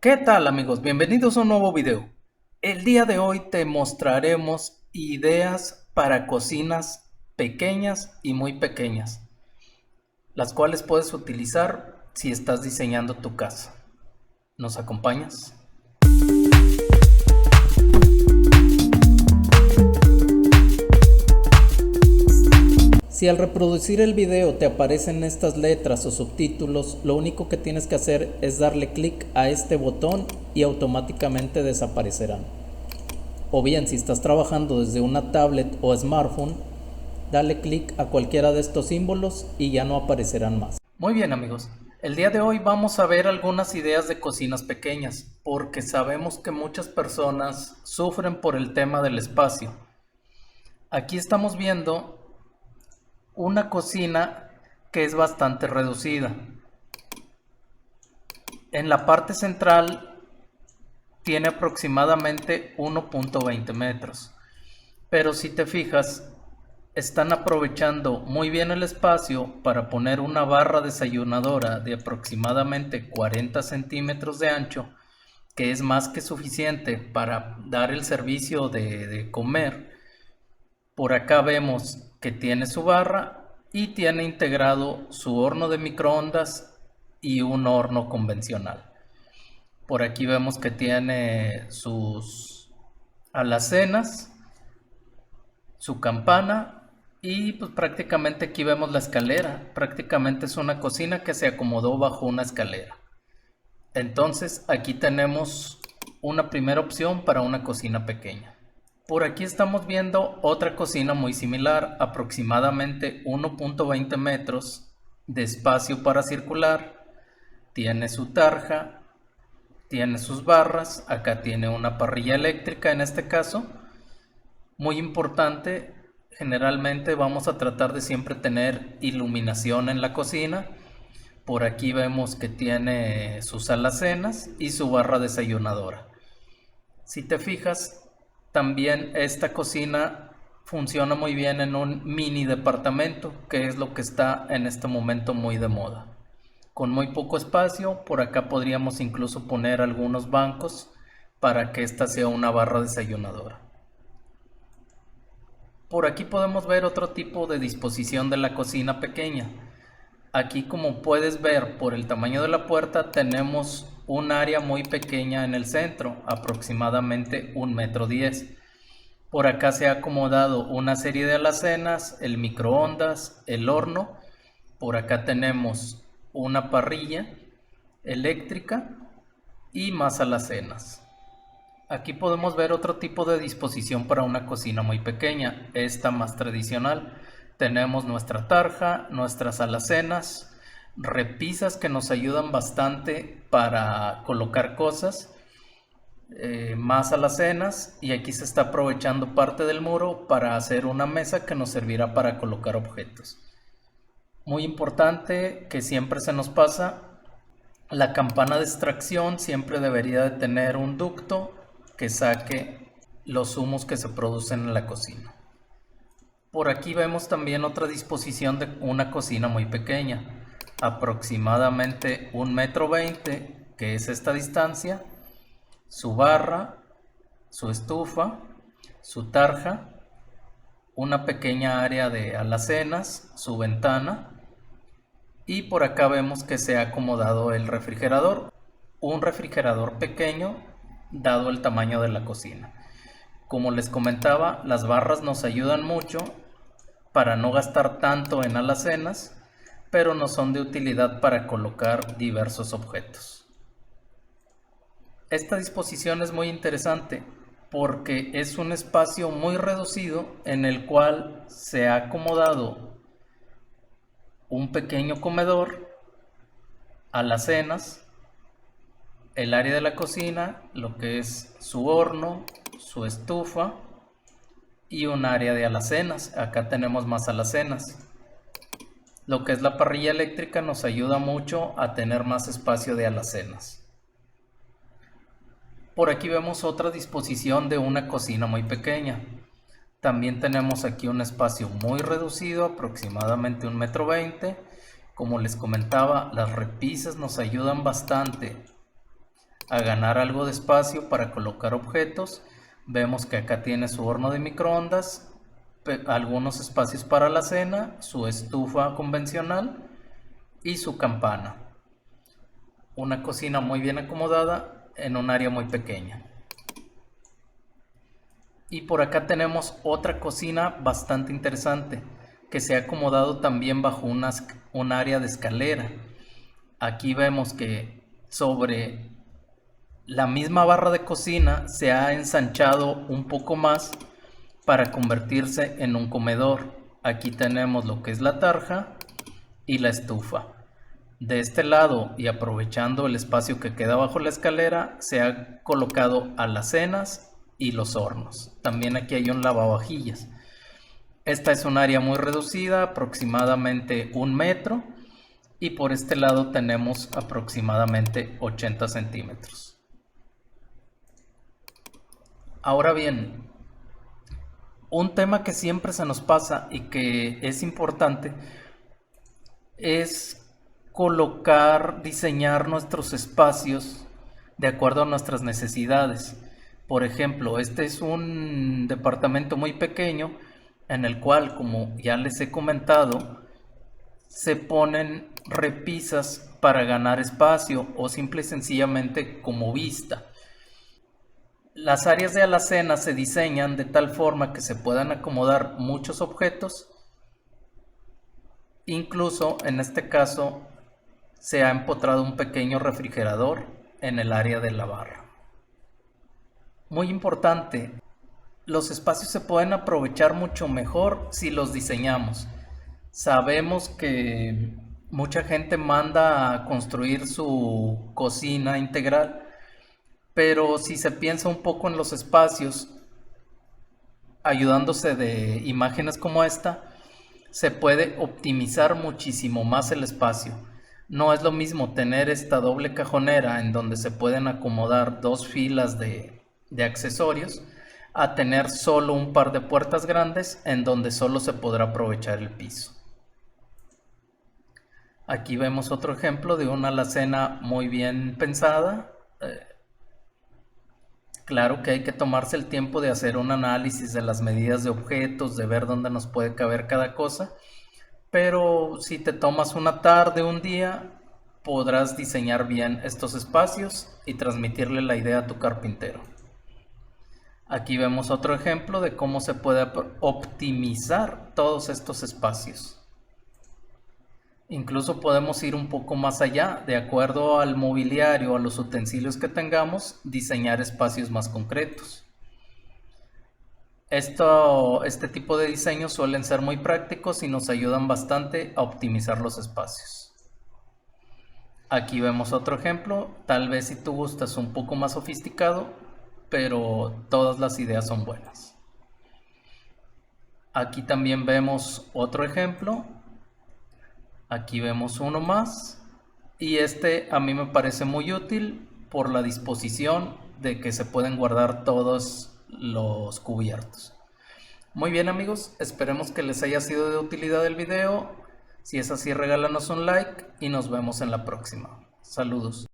¿Qué tal amigos? Bienvenidos a un nuevo video. El día de hoy te mostraremos ideas para cocinas pequeñas y muy pequeñas, las cuales puedes utilizar si estás diseñando tu casa. ¿Nos acompañas? Si al reproducir el video te aparecen estas letras o subtítulos, lo único que tienes que hacer es darle clic a este botón y automáticamente desaparecerán. O bien, si estás trabajando desde una tablet o smartphone, dale clic a cualquiera de estos símbolos y ya no aparecerán más. Muy bien amigos, el día de hoy vamos a ver algunas ideas de cocinas pequeñas, porque sabemos que muchas personas sufren por el tema del espacio. Aquí estamos viendo una cocina que es bastante reducida. En la parte central tiene aproximadamente 1.20 metros, pero si te fijas, están aprovechando muy bien el espacio para poner una barra desayunadora de aproximadamente 40 centímetros de ancho, que es más que suficiente para dar el servicio de comer. Por acá vemos que tiene su barra y tiene integrado su horno de microondas y un horno convencional. Por aquí vemos que tiene sus alacenas, su campana y pues prácticamente aquí vemos la escalera. Prácticamente es una cocina que se acomodó bajo una escalera. Entonces aquí tenemos una primera opción para una cocina pequeña. Por aquí estamos viendo otra cocina muy similar, aproximadamente 1.20 metros de espacio para circular. Tiene su tarja, tiene sus barras, acá tiene una parrilla eléctrica en este caso. Muy importante, generalmente vamos a tratar de siempre tener iluminación en la cocina. Por aquí vemos que tiene sus alacenas y su barra desayunadora. Si te fijas, también esta cocina funciona muy bien en un mini departamento, que es lo que está en este momento muy de moda. Con muy poco espacio, por acá podríamos incluso poner algunos bancos para que esta sea una barra desayunadora. Por aquí podemos ver otro tipo de disposición de la cocina pequeña. Aquí, como puedes ver por el tamaño de la puerta, tenemos un área muy pequeña en el centro, aproximadamente 1,10 m. Por acá se ha acomodado una serie de alacenas, el microondas, el horno. Por acá tenemos una parrilla eléctrica y más alacenas. Aquí podemos ver otro tipo de disposición para una cocina muy pequeña, esta más tradicional. Tenemos nuestra tarja, nuestras alacenas, repisas que nos ayudan bastante para colocar cosas, más alacenas, y aquí se está aprovechando parte del muro para hacer una mesa que nos servirá para colocar objetos. Muy importante, que siempre se nos pasa, la campana de extracción siempre debería de tener un ducto que saque los humos que se producen en la cocina. Por aquí vemos también otra disposición de una cocina muy pequeña, aproximadamente 1,20 m, que es esta distancia, su barra, su estufa, su tarja, una pequeña área de alacenas, su ventana, y por acá vemos que se ha acomodado el refrigerador, un refrigerador pequeño dado el tamaño de la cocina. Como les comentaba, las barras nos ayudan mucho para no gastar tanto en alacenas, pero no son de utilidad para colocar diversos objetos. Esta disposición es muy interesante porque es un espacio muy reducido en el cual se ha acomodado un pequeño comedor, alacenas, el área de la cocina, lo que es su horno, su estufa y un área de alacenas. Acá tenemos más alacenas. Lo que es la parrilla eléctrica nos ayuda mucho a tener más espacio de alacenas. Por aquí vemos otra disposición de una cocina muy pequeña. También tenemos aquí un espacio muy reducido, aproximadamente 1,20 m. Como les comentaba, las repisas nos ayudan bastante a ganar algo de espacio para colocar objetos. Vemos que acá tiene su horno de microondas, algunos espacios para la cena, su estufa convencional y su campana. Una cocina muy bien acomodada en un área muy pequeña. Y por acá tenemos otra cocina bastante interesante que se ha acomodado también bajo un área de escalera. Aquí vemos que sobre la misma barra de cocina se ha ensanchado un poco más para convertirse en un comedor. Aquí tenemos lo que es la tarja y la estufa. De este lado, y aprovechando el espacio que queda bajo la escalera, se ha colocado alacenas y los hornos. También aquí hay un lavavajillas. Esta es un área muy reducida, aproximadamente 1 metro, y por este lado tenemos aproximadamente 80 centímetros. Ahora bien, un tema que siempre se nos pasa y que es importante es diseñar nuestros espacios de acuerdo a nuestras necesidades. Por ejemplo, este es un departamento muy pequeño en el cual, como ya les he comentado, se ponen repisas para ganar espacio o simple y sencillamente como vista. Las áreas de alacena se diseñan de tal forma que se puedan acomodar muchos objetos. Incluso en este caso se ha empotrado un pequeño refrigerador en el área de la barra. Muy importante, los espacios se pueden aprovechar mucho mejor si los diseñamos. Sabemos que mucha gente manda a construir su cocina integral, pero si se piensa un poco en los espacios, ayudándose de imágenes como esta, se puede optimizar muchísimo más el espacio. No es lo mismo tener esta doble cajonera en donde se pueden acomodar 2 filas de accesorios a tener solo un par de puertas grandes en donde solo se podrá aprovechar el piso. Aquí vemos otro ejemplo de una alacena muy bien pensada. Claro que hay que tomarse el tiempo de hacer un análisis de las medidas de objetos, de ver dónde nos puede caber cada cosa. Pero si te tomas una tarde, un día, podrás diseñar bien estos espacios y transmitirle la idea a tu carpintero. Aquí vemos otro ejemplo de cómo se puede optimizar todos estos espacios. Incluso podemos ir un poco más allá, de acuerdo al mobiliario, a los utensilios que tengamos, diseñar espacios más concretos. Este tipo de diseños suelen ser muy prácticos y nos ayudan bastante a optimizar los espacios. Aquí vemos otro ejemplo, tal vez si tú gustas un poco más sofisticado, pero todas las ideas son buenas. Aquí también vemos otro ejemplo. Aquí vemos uno más. Y este a mí me parece muy útil por la disposición de que se pueden guardar todos los cubiertos. Muy bien amigos, esperemos que les haya sido de utilidad el video. Si es así, regálanos un like y nos vemos en la próxima. Saludos.